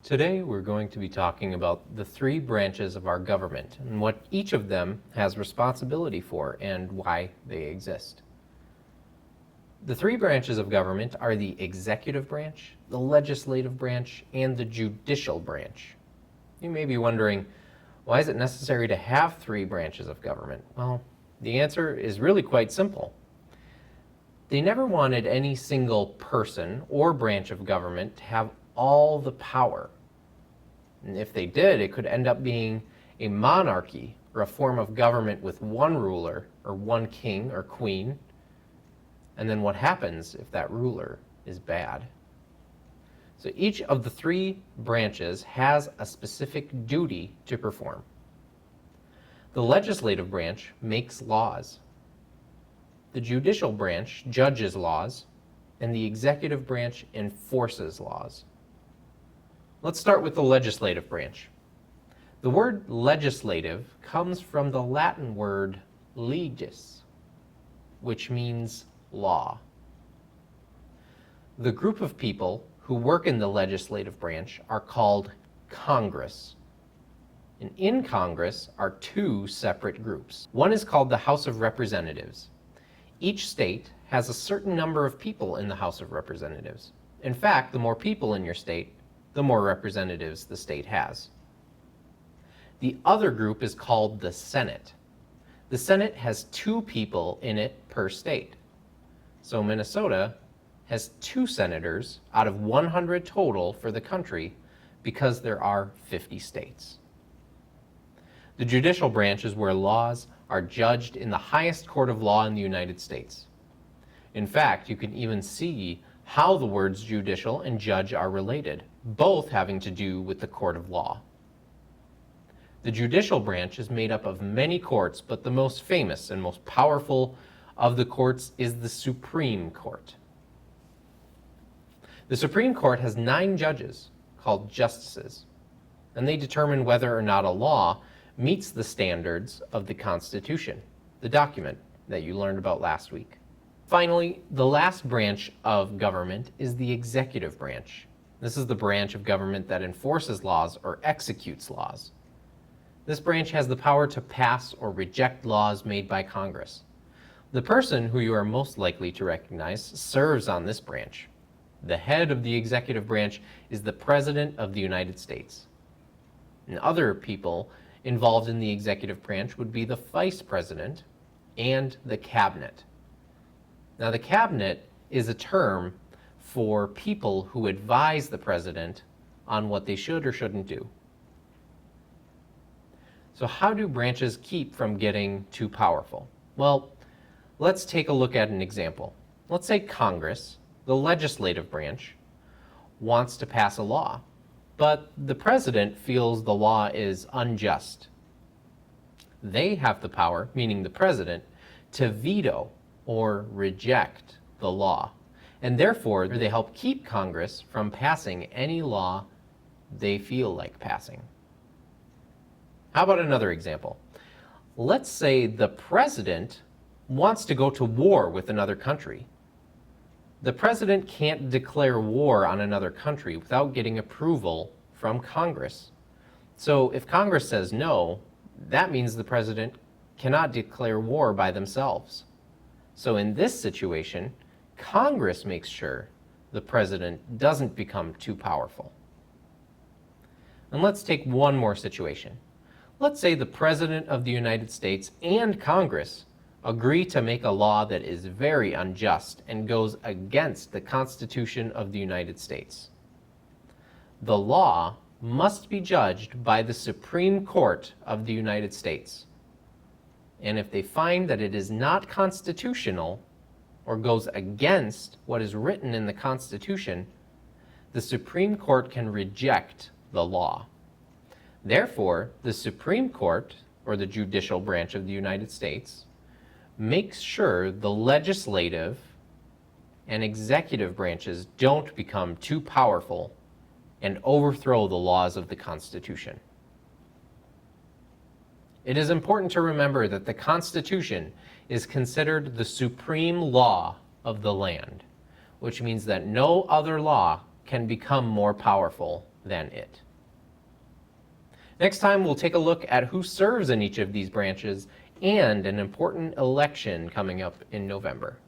Today we're going to be talking about the three branches of our government and what each of them has responsibility for and why they exist. The three branches of government are the executive branch, the legislative branch, and the judicial branch. You may be wondering, why is it necessary to have three branches of government? Well, the answer is really quite simple. They never wanted any single person or branch of government to have all the power. And if they did, it could end up being a monarchy or a form of government with one ruler or one king or queen. And then what happens if that ruler is bad? So each of the three branches has a specific duty to perform. The legislative branch makes laws. The judicial branch judges laws, and the executive branch enforces laws. Let's start with the legislative branch. The word legislative comes from the Latin word legis, which means law. The group of people who work in the legislative branch are called Congress. And in Congress are two separate groups. One is called the House of Representatives. Each state has a certain number of people in the House of Representatives. In fact, the more people in your state, the more representatives the state has. The other group is called the Senate. The Senate has 2 people in it per state. So Minnesota has 2 senators out of 100 total for the country because there are 50 states. The judicial branch is where laws are judged in the highest court of law in the United States. In fact, you can even see how the words judicial and judge are related, both having to do with the court of law. The judicial branch is made up of many courts, but the most famous and most powerful of the courts is the Supreme Court. The Supreme Court has 9 judges called justices, and they determine whether or not a law meets the standards of the Constitution, the document that you learned about last week. Finally, the last branch of government is the executive branch. This is the branch of government that enforces laws or executes laws. This branch has the power to pass or reject laws made by Congress. The person who you are most likely to recognize serves on this branch. The head of the executive branch is the President of the United States. And other people involved in the executive branch would be the Vice President and the Cabinet. Now, the Cabinet is a term for people who advise the President on what they should or shouldn't do. So how do branches keep from getting too powerful? Well, let's take a look at an example. Let's say Congress, the legislative branch, wants to pass a law, but the President feels the law is unjust. They have the power, meaning the President, to veto or reject the law, and therefore they help keep Congress from passing any law they feel like passing. How about another example? Let's say the President wants to go to war with another country. The President can't declare war on another country without getting approval from Congress. So if Congress says no, that means the President cannot declare war by themselves. So in this situation, Congress makes sure the President doesn't become too powerful. And let's take one more situation. Let's say the President of the United States and Congress agree to make a law that is very unjust and goes against the Constitution of the United States. The law must be judged by the Supreme Court of the United States. And if they find that it is not constitutional or goes against what is written in the Constitution, the Supreme Court can reject the law. Therefore, the Supreme Court, or the judicial branch of the United States, makes sure the legislative and executive branches don't become too powerful and overthrow the laws of the Constitution. It is important to remember that the Constitution is considered the supreme law of the land, which means that no other law can become more powerful than it. Next time, we'll take a look at who serves in each of these branches and an important election coming up in November.